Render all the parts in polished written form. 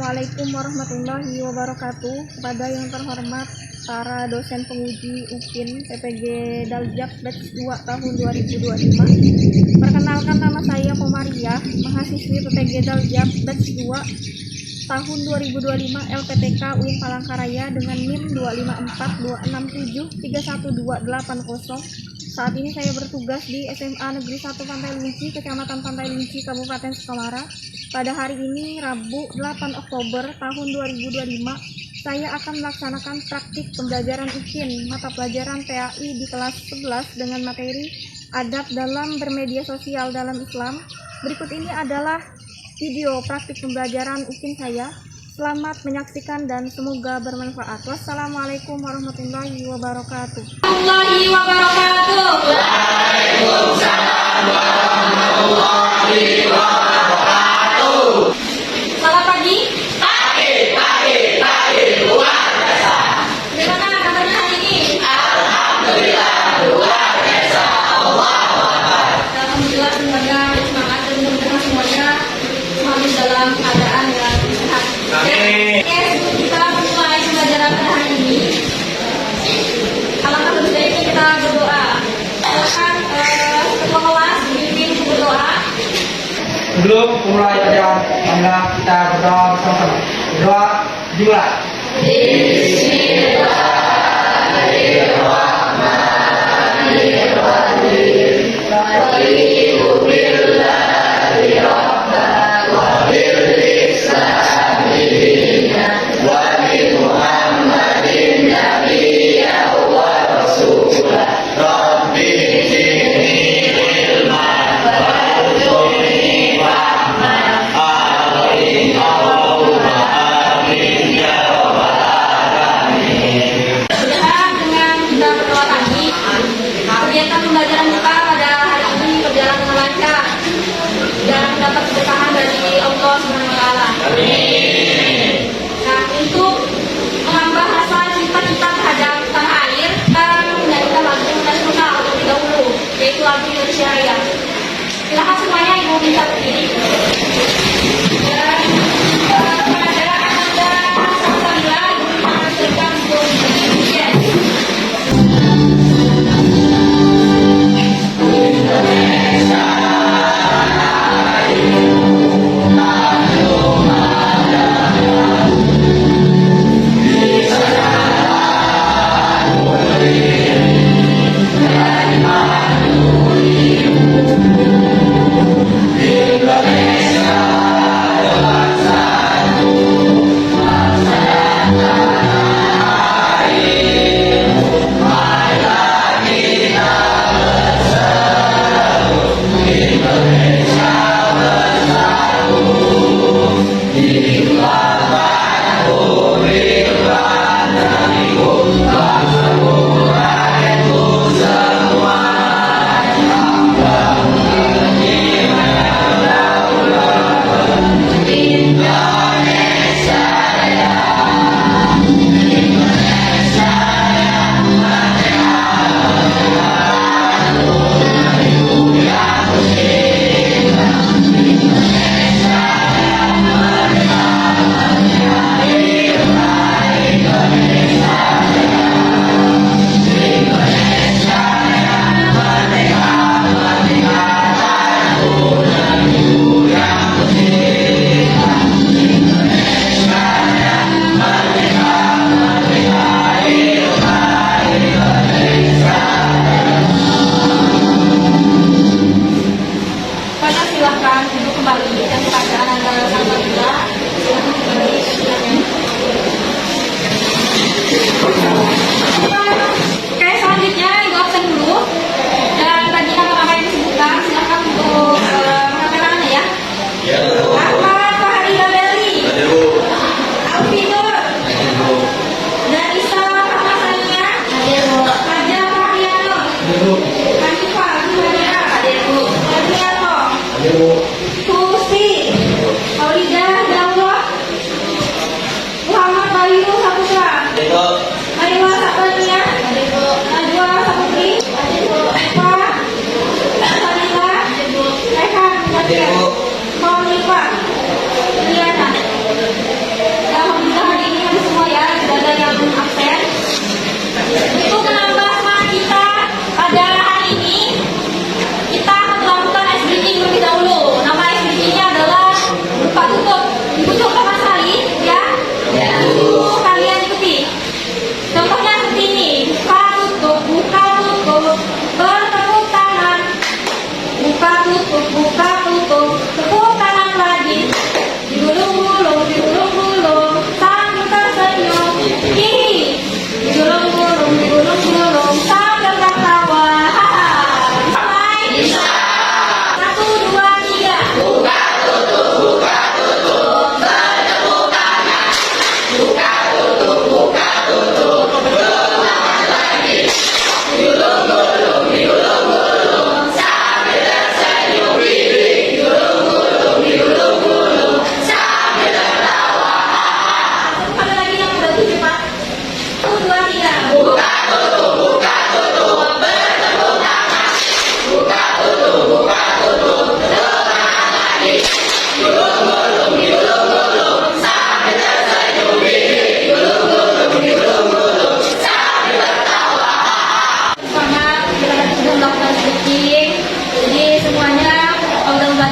Assalamualaikum warahmatullahi wabarakatuh. Kepada yang terhormat para dosen penguji UPIN PPG Daljak Batch 2 tahun 2025. Perkenalkan, nama saya Komariah, mahasiswi PPG Daljak Batch 2 tahun 2025 LPTK UIN Palangkaraya dengan NIM 25426731280. Saat ini saya bertugas di SMA Negeri 1 Pantai Lunci, Kecamatan Pantai Lunci, Kabupaten Sukamara. Pada hari ini, Rabu 8 Oktober tahun 2025, saya akan melaksanakan praktik pembelajaran UPIN mata pelajaran PAI di kelas 11 dengan materi adab dalam bermedia sosial dalam Islam. Berikut ini adalah video praktik pembelajaran UPIN saya. Selamat menyaksikan dan semoga bermanfaat. Wassalamualaikum warahmatullahi wabarakatuh. Waalaikumsalam warahmatullahi wabarakatuh. Selamat pagi. Pagi, luar biasa. Bagaimana kabarnya hari ini? Alhamdulillah, luar biasa. Allahu Akbar. Alhamdulillah, semoga semangat dan mudah-mudahan semuanya selalu dalam keadaan yang sehat. Amin. Oke, sebelum kita mulai pembelajaran pada hari ini, alangkah lebih baiknya kita berdoa. Silakan ketua kelas dipimpin berdoa. Sebelum mulai pelajaran, marilah kita berdoa bersama-sama. Berdoa dimulai. Mudah-mudahan dengan kita berdoa tadi, kegiatan pembelajaran kita pada hari ini berjalan dengan lancar dan mendapat keberkahan dari Allah Subhanahu wa Ta'ala. Nah, untuk menambah rasa cinta kita terhadap tanah air, kita menyanyikan lagu nasional terlebih dahulu, yaitu lagu Indonesia Raya. Silakan semuanya Ibu minta berdiri. Dan kepada Ananda Salsabila, Ibu minta mengajarkan untuk Indonesia. Pada silahkan duduk kembali dan kepada Ananda Salsabila, silahkan kembali. Oke, selanjutnya Ibu absen dulu. Dan tadi nama-nama yang disebutkan, silahkan untuk mengangkat tangannya ya. Ahmad Faharida Belli, Alfinur, Darisa Rahmasania, Raja Fahiano, Hanifah Zuhaira, Adriano, Tusi, Aulidah Daulah, Muhammad Bayu Saputra, Aywa Sabania, Najwa Saputri, Eva, Salila, Rehan, Monika, Liana.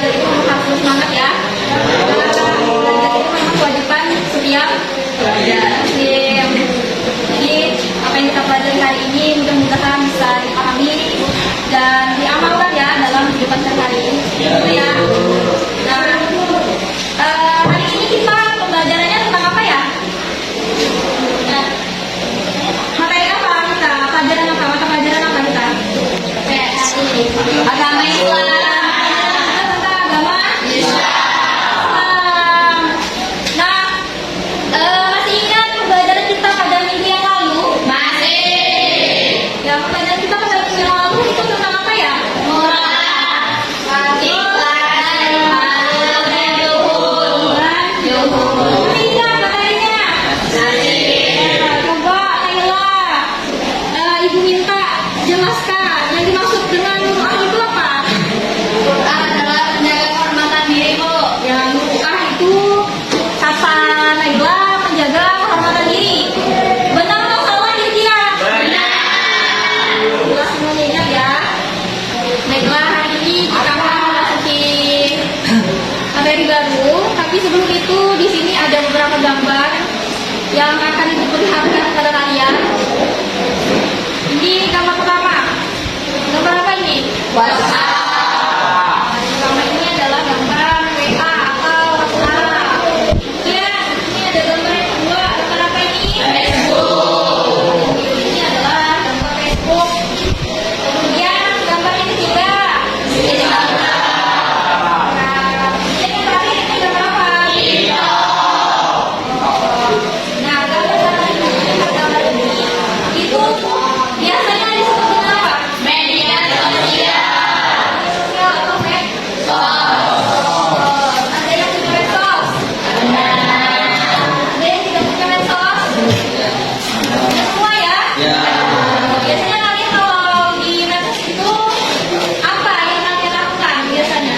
belajar itu harus semangat ya. Belajar itu memang kewajiban setiap pelajar. Jadi apa yang kita pelajari hari ini mudah-mudahan bisa dipahami dan diamalkan ya dalam kehidupan sehari-hari ini. Gitu ya. Nah, hari ini kita pembelajarannya tentang apa ya? Nah, materi apa kita? Pelajaran apa? Mata pelajaran apa kita? Agama Islam. Tentang agama Islam. Nah, masih ingat pembelajaran kita pada minggu yang lalu? Masih. Ya, pembelajaran kita pada minggu yang lalu itu tentang apa ya? Ingat materinya? Coba Naila, Ibu minta jelaskan yang dimaksud dengan muruah itu apa? Quran adalah menjaga kehormatan diri, Bu. Yang muruah itu kata Naila menjaga kehormatan diri. Benar atau salah kira-kira? Benar. Jelas semuanya ingat ya. Baiklah, hari ini kita akan memasuki materi baru. Tapi sebelum itu di sini ada beberapa gambar yang akan diperlihatkan kepada kalian. Ini gambar pertama. Gambar apa ini? WhatsApp. Gambar ini adalah gambar WA atau WhatsApp. Kemudian ini ada gambar yang kedua. Gambar apa ini? Facebook. Ini adalah gambar Facebook. Kemudian gambar yang ketiga. Nah, yang terakhir ini gambar apa? Nah, gambar ini itu biasanya disebut dengan apa? Media sosial. Sosial atau ada yang punya medsos? Ada yang tidak punya medsos? Punya semua ya? Biasanya kalian kalau di medsos itu apa yang kalian lakukan biasanya?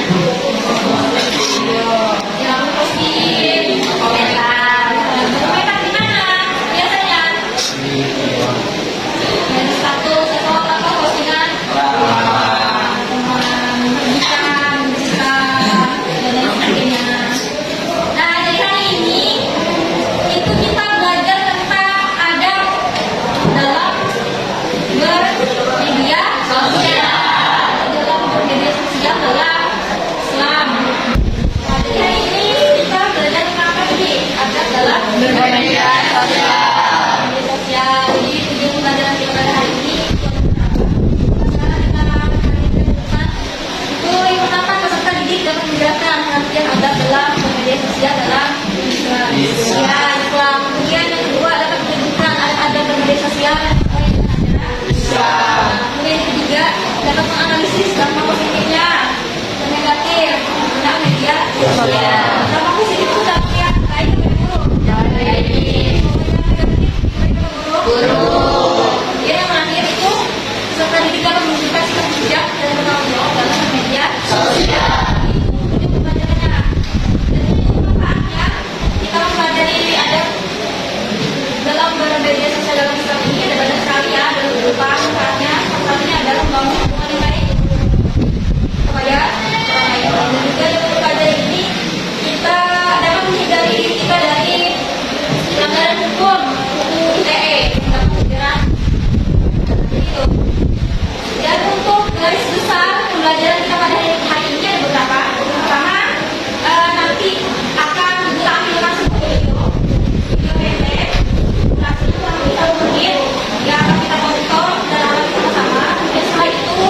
Yang posting, komentar. Komentar di mana biasanya? Ya, di status atau postingan pendidikan, musika, dan lain sebagainya. Nah, jadi hari ini itu kita belajar tentang adab dalam bermedia sosial. Dalam bermedia sosial dalam Islam. Nah, jadi hari ini kita belajar tentang apa ini? Adab dalam Bermedia sosial. media sosial. Jadi tujuan pelajaran kita pada hari ini itu yang pertama peserta didik dapat menjelaskan pengertian adab dalam media sosial dalam Islam. Kemudian yang kedua dapat menunjukkan adab bermedia sosial kemudian yang ketiga dapat menganalisis dampak positifnya dan negatif tentang media sosial. Dampak positif itu dampaknya baik atau buruk? Kemudian yang terakhir itu peserta didik dapat menunjukkan sikap bijak dan bertanggung jawab dalam media sosial. Itu pembelajarannya. Dan itu manfaatnya kita mempelajari adab dalam bermedia sosial dalam Islam ini ada banyak sekali ya, ada beberapa manfaatnya. Salah satunya adalah membangun hubungan yang baik kepada orang lain. Dan juga dengan mempelajari ini kita dapat menghindari diri kita dari pelanggaran hukum ITE tentang pembelajaran itu. Dan untuk garis besar pembelajaran kita pada hari ini ada beberapa. Pertama, nanti akan kita ambilkan sebuah video pendek, durasinya kurang lebih 1 menit, yang akan kita tonton dan akan kita sama. Dan setelah itu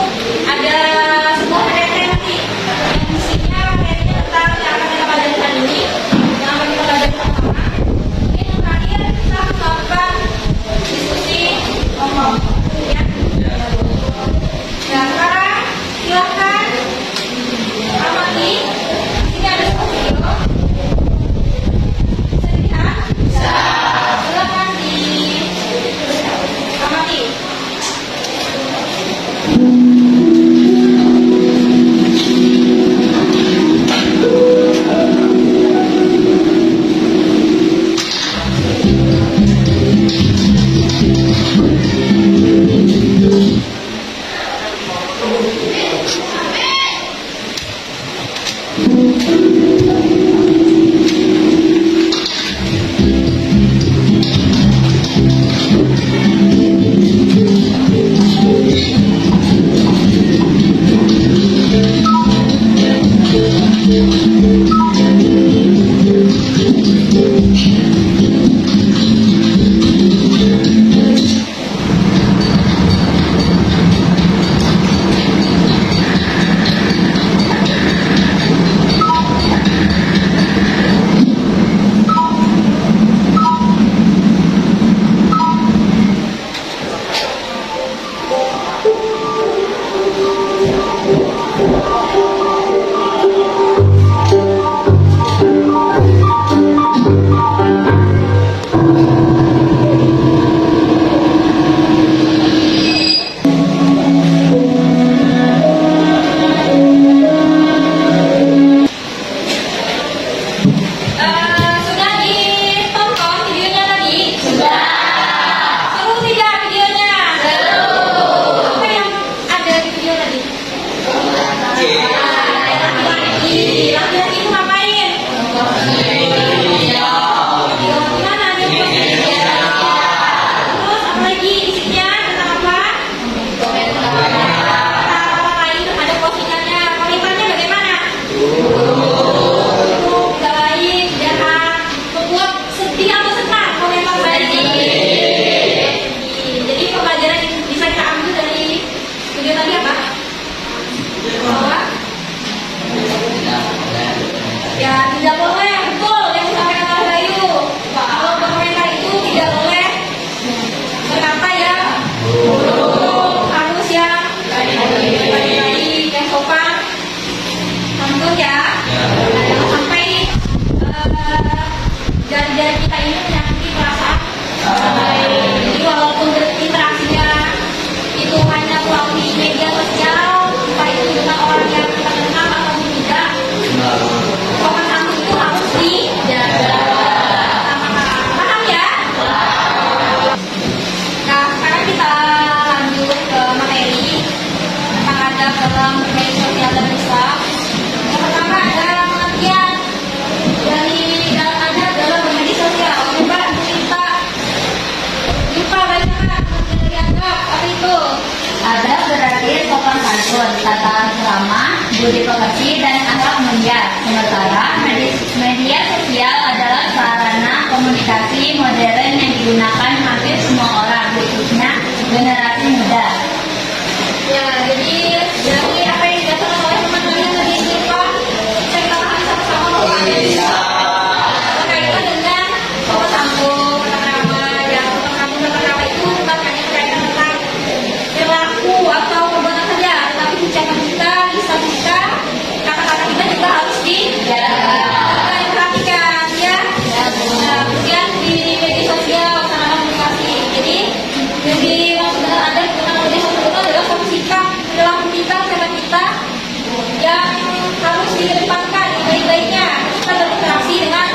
budi pekerti, dan akhlak mulia. Sementara media sosial adalah sarana komunikasi modern yang digunakan hampir semua orang, khususnya generasi muda. Ya, jadi dari apa yang dikatakan oleh teman-teman tadi itu Pak, saya kita pahami sama-sama bahwa ada berkaitan dengan sopan santun, tata krama, dan sopan santun tata krama itu bukan hanya berkaitan tentang perilaku atau perbuatan saja, tetapi ucapan kita, lisan kita, kata-kata kita juga harus dijaga. Perhatikan ya. Nah, kemudian di media sosial sarana komunikasi. Jadi maksud dengan ada digunakan media sosial itu adalah satu sikap perilaku kita, cara kita yang harus dikedepankan baik-baiknya kita berinteraksi dengan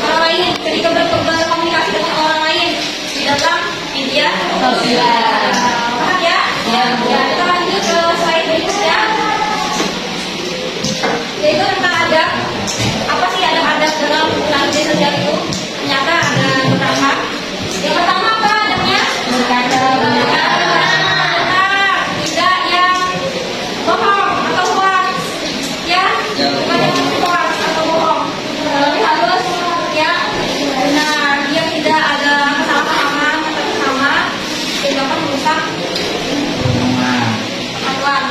orang lain, ketika berkomunikasi dengan orang lain di dalam media sosial. Paham ya? Ya, kita lanjut ke slide berikutnya, yaitu tentang adab. Apa sih adab-adab dalam penggunaan media sosial itu? Ternyata ada beberapa. Yang pertama apa adabnya? Tidak yang bohong atau hoax, ya, bukan yang hoax atau bohong. Tapi harus yang benar, yang tidak ada kesalahpahaman atau sama, sehingga akan merusak pengetahuan.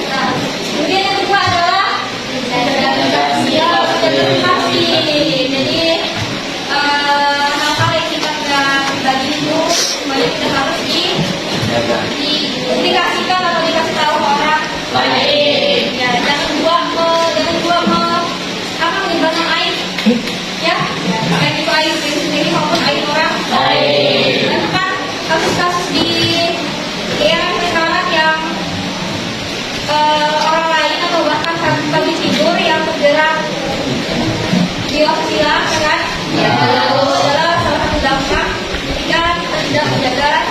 Nah, kemudian yang kedua adalah verifikasi. Jadi hal-hal yang sifatnya pribadi itu semuanya kita harus dipublikasikan atau dikasih tahu ke orang lain. Ya, jangan dua menyebarkan aib, ya, baik itu aib diri sendiri maupun aib orang lain. Dan kan kasus-kasus di era sekarang yang orang lain atau bahkan kami tidur yang terjerat di asusila, kan? Ya, itu adalah salah satu dampak ketika kita tidak menjaga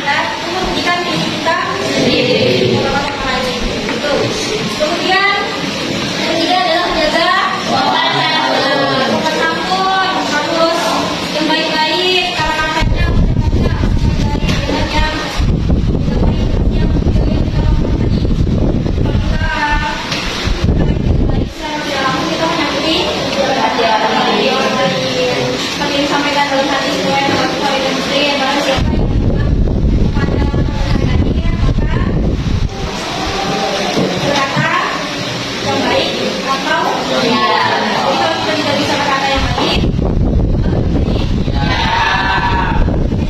dan menghentikan diri kita sendiri. Kemudian yang ketiga adalah menjaga sopan santun, harus yang baik-baik, kata-katanya seperti yang disampaikan dalam hadis riwayat Bukhari dan Muslim, barang siapa yang kepada orang lain maka berkata yang baik atau ya. Jadi kalau kita tidak bisa berkata yang baik,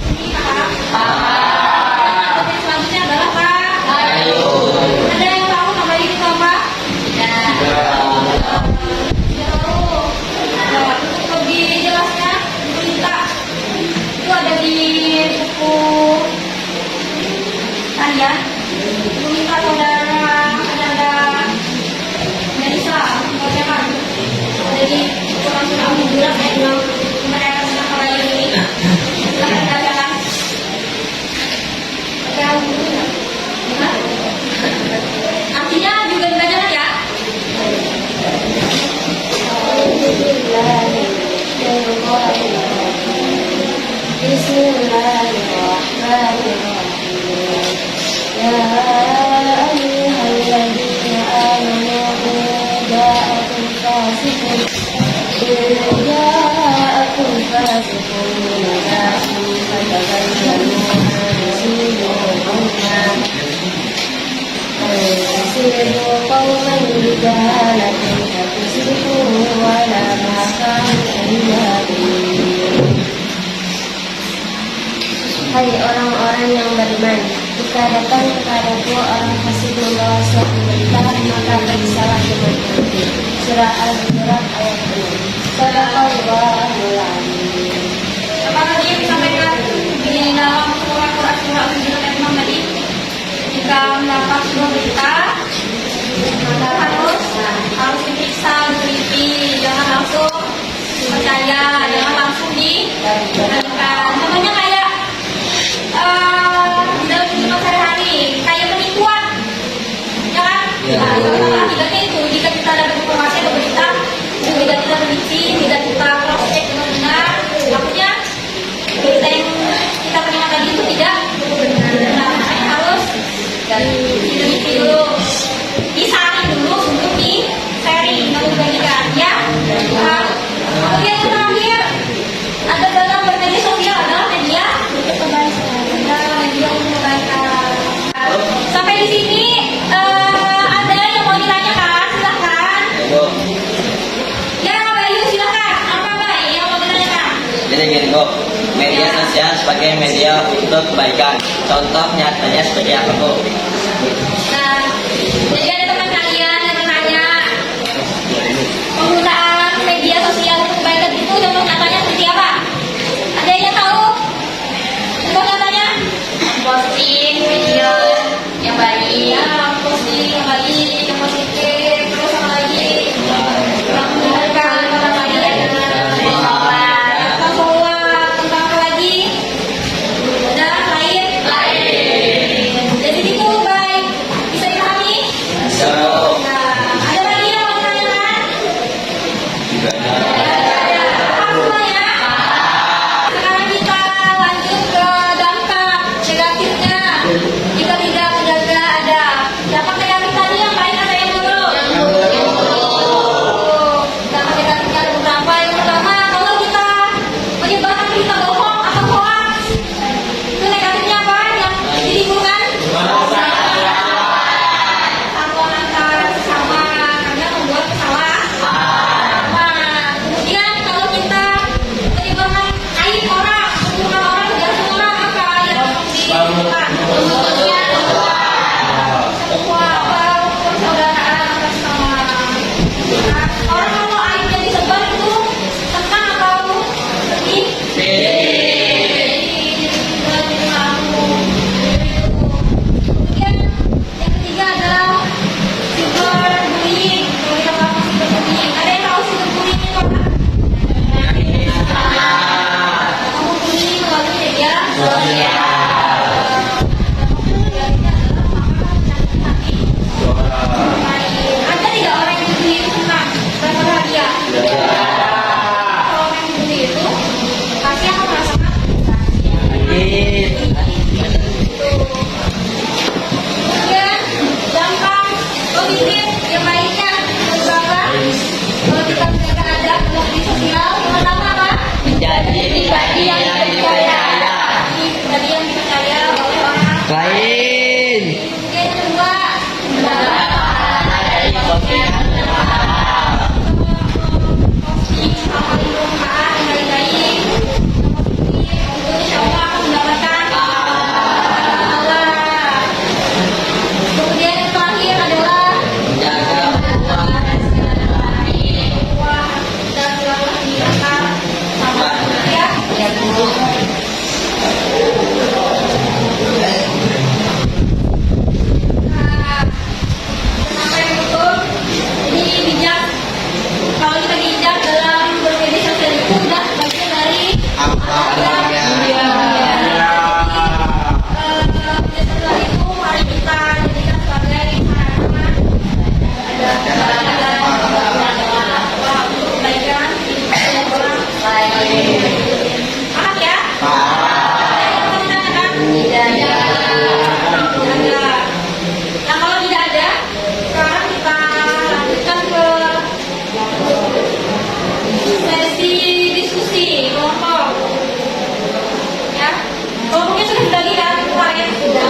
ini paham. Yang selanjutnya adalah Pak. Ada yang tahu nama itu apa? Untuk lebih jelasnya, berita itu ada di buku kalian. Berita saudara ada Melisa, pokoknya kan ada di Quran surah Al-Hujurat ayat 6 mengenai tentang hal ini. Silahkan dibacakan. Artinya juga dibacakan ya. Bismillahirrahmanirrahim. Ya ayyuhalladzina amanu ja'akum fasiqun binaba'in fatabayyanu tusibu qauman bijahalatin fatusibu ala ma kanu ya'malun. Hai orang-orang yang beriman, jika datang kepadaku orang fasik membawa suatu berita, maka periksalah dengan teliti. Surah Al-Hujurat ayat 6. Sadaqallahul Azim. Apa tadi yang disampaikan di dalam surah Al-Hujurat ayat 6 tadi? Jika mendapat sebuah berita, maka harus diperiksa, diteliti, jangan langsung percaya, jangan langsung dibagikan. Contohnya kayak dalam kehidupan sehari-hari, kayak penipuan, ya kan? Nah, akibatnya itu jika kita dapat informasi atau berita, tidak kita teliti, tidak kita cross check dengan benar, takutnya berita yang kita terima tadi itu tidak benar. Nah, makanya harus diteliti dulu Kemudian yang terakhir, ada dalam bermedia sosial adalah media media untuk kebaikan. Sampai di sini ada yang mau ditanyakan, silahkan. Ya, Bayu silahkan. Apa Bay yang mau ditanyakan? Jadi gini Bu, media sosial sebagai media untuk kebaikan. Contoh nyatanya seperti apa Bu? Nah, jadi ada teman kalian yang bertanya penggunaan media sosial untuk kebaikan itu contoh nyatanya seperti apa? Ada yang tahu? Contoh nyatanya? Posting video yang baik, ya, posting yang baik, yang positif, terus apa lagi? Mengumpulkan orang lain, tentang sholat, tentang apa lagi? Dan lain. Jadi itu baik, bisa dipahami? Nah, ada lagi yang mau ditanyakan? Paham semuanya? Sekarang kita lanjut ke dampak negatifnya. Jika tidak menjaga ada dampak negatif tadi yang baik ada yang dulu. Dampak negatifnya ada beberapa. Yang pertama, kalau kita menyebarkan berita bohong atau hoax, itu negatifnya apa? Yang ditimbulkan? Satuan antar sesama karena membuat kesalahan. Kemudian kalau kita menyebarkan aib orang, hubungan orang, kejahatan orang, apa yang ditimbulkan? Kemudian persaudaraan antar sesama. Nah, orang kalau aibnya disebar itu tenang atau sedih? Jadi malu. Kemudian yang ketiga adalah cyberbullying. Kalau kita tahu cyberbullying, ada yang tahu cyberbullying itu apa? Kamu bullying melalui media sosial. Ada tidak orang yang bully itu senang dan bahagia? Kalau orang yang bully itu pasti akan merasakan kemudian dampak positif yang baiknya beberapa. Kalau kita menjaga adab dalam media sosial, yang pertama apa? Menjadi pribadi yang dipercaya. Pribadi yang dipercaya oleh orang Lain. Kemudian yang kedua, Dari postingan posting hal-hal yang bermanfaat, yang baik-baik, yang positif, itu insya Allah akan mendapatkan pahala. Kemudian yang terakhir adalah menjaga wah dan silaturahmi antar sama ya. Nah, kenapa yang betul? Ini bijak. Kalau kita bijak dalam bermedia sosial itu sudah bagian dari adab. Media sosial itu mari kita jadikan sebagai sarana untuk kebaikan hidup orang lain. Paham ya? Ada yang mau ditanyakan? Tidak ada. Nah, kalau tidak ada, sekarang kita lanjutkan ke sesi diskusi kelompok. Ya, kelompoknya sudah dibagi kan kemarin? Sudah.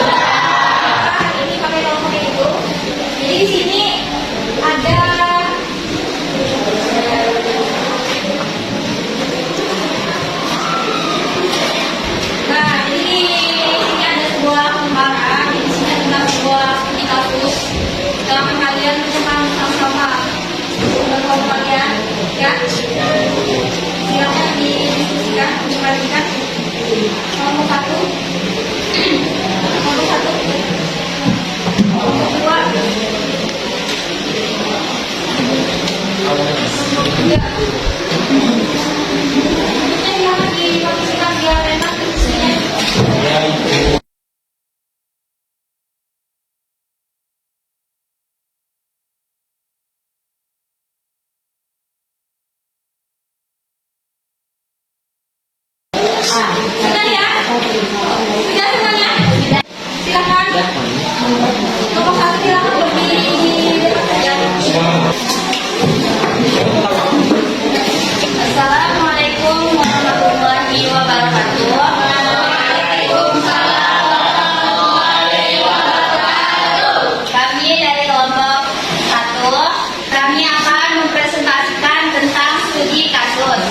Hari ini pakai kelompoknya itu. Jadi di sini ada nah, jadi di sini ada sebuah lembaran, di sini ada sebuah studi kasus. Silakan kalian tentang sama-sama kelompok kalian, ya. Silakan didiskusikan, dibagikan. Kelompok satu, kelompok satu, kelompok dua, kelompok tiga. Silakan dipartisikan biar enak diskusinya. Sudah ya? Sudah semuanya? Silakan. Kelompok satu silakan berdiri di depan. Assalamualaikum. mempresentasikan tentang studi kasus.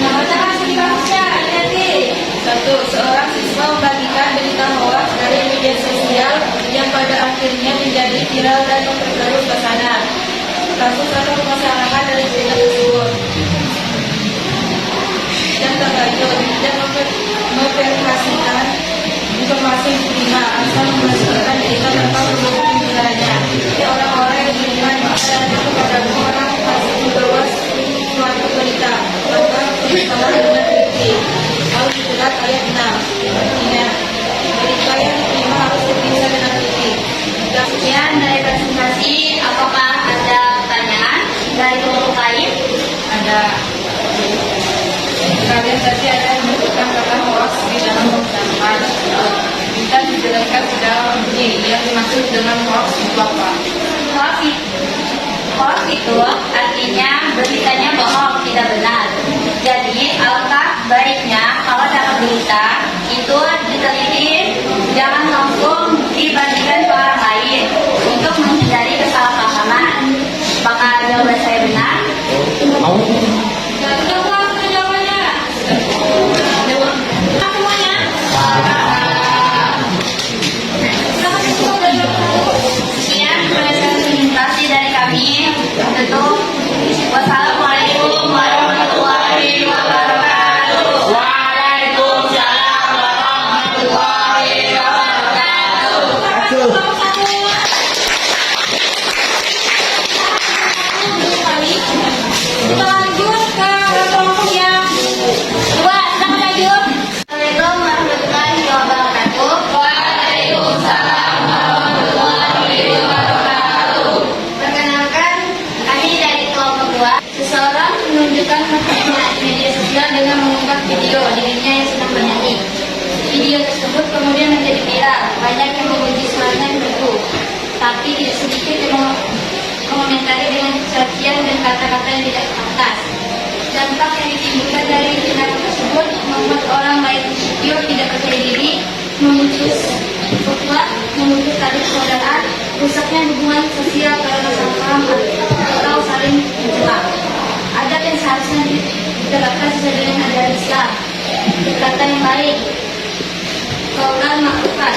Bacakan studi kasusnya, Inati. 1. Seorang siswa membagikan berita hoax dari media sosial yang pada akhirnya menjadi viral dan memperkeruh suasana. Kasus atau permasalahan dari berita tersebut yang terlanjur dan memverifikasikan informasi yang diterima asal membagikan berita tanpa berbukti nilainya. Orang-orang yang beriman adanya kepadamu orang masih membawa suatu berita tanpa bersalah dengan bukti. Al-Quran ayat 6. Artinya, berita yang diterima harus diperiksa dengan bukti. Sekian dari presentasi. Apakah ada pertanyaan dari kelompok lain? Ada kalian tadi ada yang menyebutkan kata hoax di dalam pembicaraan. Kita dijelaskan secara rinci yang dimaksud dengan hoax itu apa? Hoax itu artinya beritanya bohong, tidak benar. Jadi alangkah baiknya kalau dapat berita itu diteliti, jangan langsung dibagikan ke orang lain untuk menghindari kesalahpahaman. Apakah jawaban saya benar? Sekian presentasi dari kami. Tutup. Wassalamualaikum warahmatullahi wabarakatuh. Waalaikumsalam warahmatullahi wabarakatuh. Kita lanjut ke kelompok yang Dua, silakan lanjut. Assalamualaikum warahmatullahi wabarakatuh. Waalaikumsalam warahmatullahi wabarakatuh. Perkenalkan, kami dari kelompok 2. Seseorang menunjukkan pertanyaan di media sosial dengan mengunggah video dirinya yang sedang bernyanyi. Video tersebut kemudian menjadi viral. Banyak yang memuji suaranya yang merdu, tapi tidak sedikit yang mengomentari dengan kecacian dan kata-kata yang tidak pantas. Dampak yang ditimbulkan dari tindakan tersebut membuat orang baik di video tidak percaya diri, memutus ukhuwah, memutus tali persaudaraan, rusaknya hubungan sosial karena salah paham atau saling mencela. Adab yang seharusnya diterapkan sesuai dengan ajaran Islam. Berkata yang baik, kaulan makrufat,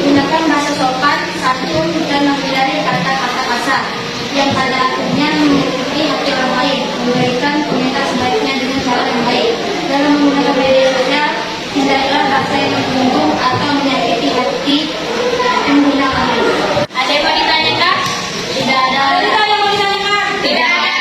gunakan bahasa sopan, santun dan menghindari kata-kata kasar yang pada akhirnya menyakiti hati orang lain. Memberikan komentar sebaiknya dengan cara yang baik. Dalam menggunakan media sosial, hindarilah bahasa yang menyinggung atau menyakiti hati pengguna lain. Ada yang mau ditanyakan? Tidak ada. Ada yang mau ditanyakan? Tidak ada.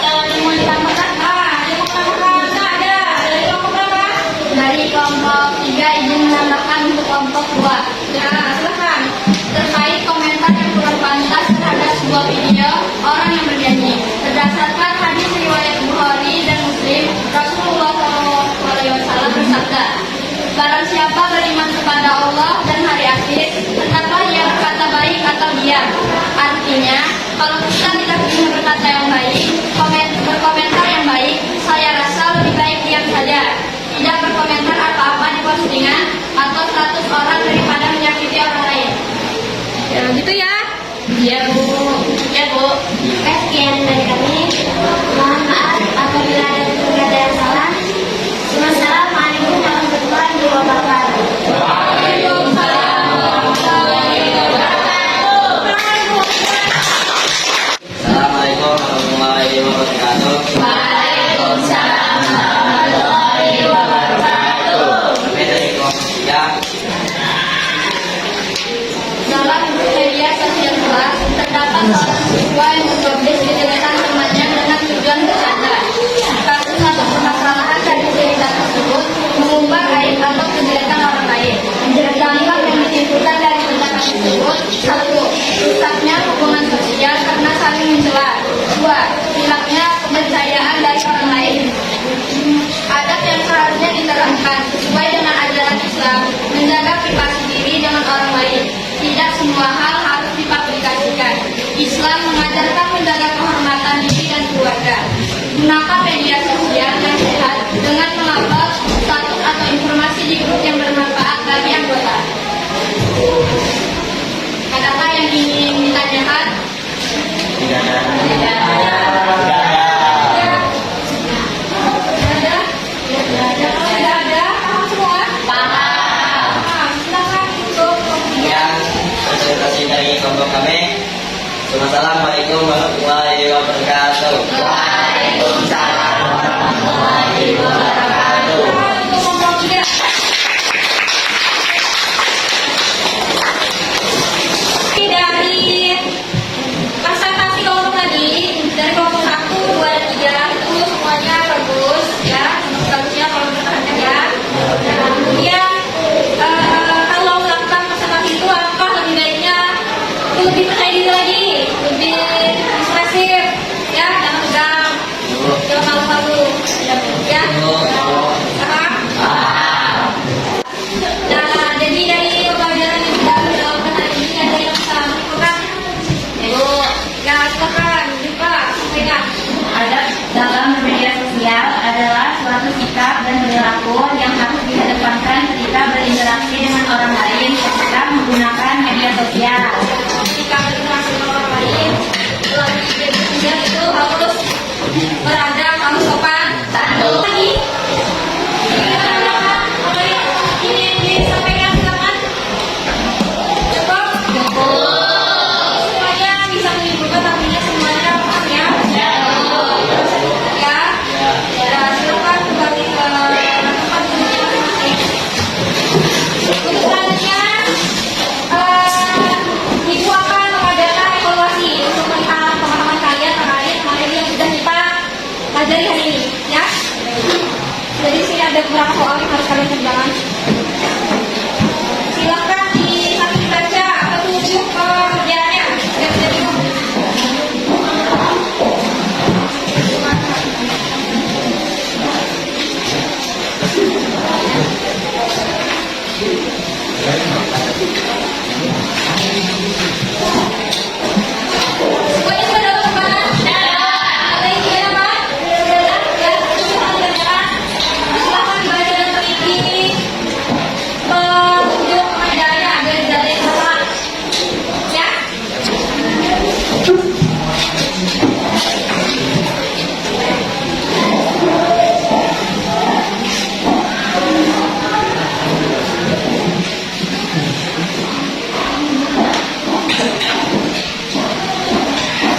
Kalau ada yang mau ditambahkan? Ada yang mau menambahkan? Tak ada. Dari kelompok berapa? Dari kelompok 3 izin menambahkan untuk kelompok 2. Ya, silakan. Terkait komentar yang kurang pantas terhadap sebuah video orang yang bernyanyi. Berdasarkan hadis riwayat Bukhari dan Muslim, Rasulullah SAW bersabda, barang siapa beriman kepada Allah dan hari akhir, hendaklah ia berkata baik atau diam. Artinya, kalau kita tidak ingin berkata yang baik, berkomentar yang baik, saya rasa lebih baik diam saja. Tidak berkomentar apa-apa di postingan atau status orang daripada menyakiti orang lain. Ya, gitu ya. Iya Bu. Ya Bu. Sekian dari kami. Mohon maaf apabila ada kata yang salah. Wassalamualaikum warahmatullahi wabarakatuh. Assalamualaikum warahmatullahi wabarakatuh. Waalaikumsalam warahmatullahi wabarakatuh. Kami dari kelompok 3. Dalam media sosial kelas terdapat seorang siswa yang mempublish kejelekan temannya dengan tujuan bercanda. Kasus atau permasalahan dari cerita tersebut mengumbar aib atau kejelekan orang lain. Dampak yang ditimbulkan dari tindakan tersebut: 1. Rusaknya hubungan sosial karena saling mencela. 2. Hilangnya kepercayaan dari orang lain. Adab yang seharusnya diterapkan sesuai dengan ajaran Islam, menjaga privasi diri dengan orang lain. Tidak semua hal harus dipublikasikan. Islam mengajarkan dari kelompok kami. Wassalamualaikum warahmatullahi wabarakatuh. Waalaikumsalam warahmatullahi wabarakatuh. Untuk kelompok 3. Dari presentasi kelompok tadi, dari kelompok 1, 2, dan 3 itu semuanya bagus ya, bagusnya kalau bertahan ya. Nah, kemudian kalau melakukan presentasi itu apa lebih baiknya itu lebih percaya diri lagi, lebih ekspresif ya, jangan tegang, jangan malu-malu ya. Paham? Nah, jadi dari pelajaran yang sudah dilakukan hari ini ada yang bisa menyimpulkan? Ya, silakan, Diva, sampaikan. Adab dalam bermedia sosial adalah suatu sikap dan perilaku yang harus dikedepankan ketika berinteraksi dengan orang lain ketika menggunakan media sosial. Ketika berinteraksi dengan orang lain, melalui media sosial itu harus beradab, harus sopan. Santun. Lagi? Apa yang ingin disampaikan, silakan. Cukup? Semuanya bisa menyimpulkan artinya semuanya paham ya? Ya. Ya, silakan kembali ke tempat duduknya masing-masing. Untuk selanjutnya, Ibu akan mengadakan evaluasi untuk melihat pemahaman kalian terkait materi yang sudah kita pelajari hari ini, ya. Jadi di sini ada beberapa soal yang harus kalian kerjakan. Silakan disamping baca petunjuk kerjaannya. Jadi semuanya sudah dapat teman? Ada yang tidak dapat? Ya, silakan kerjakan. Silakan dibaca dan teliti petunjuk kerjaannya agar tidak ada yang salah. Ya.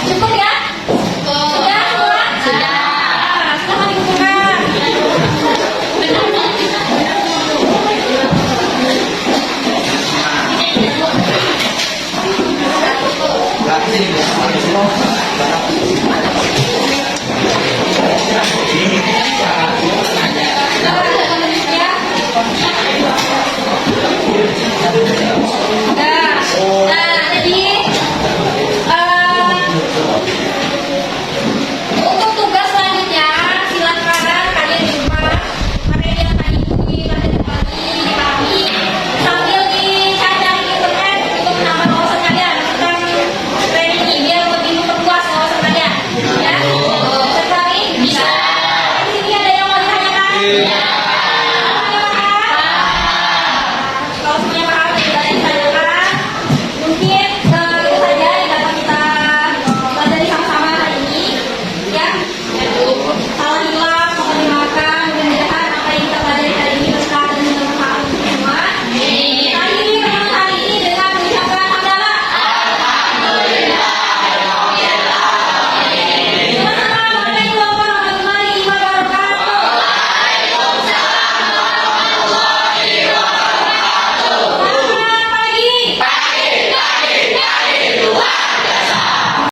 Cukup ya? Sudah semua? Sudah. Silakan dikumpulkan. Berarti sini, Bu.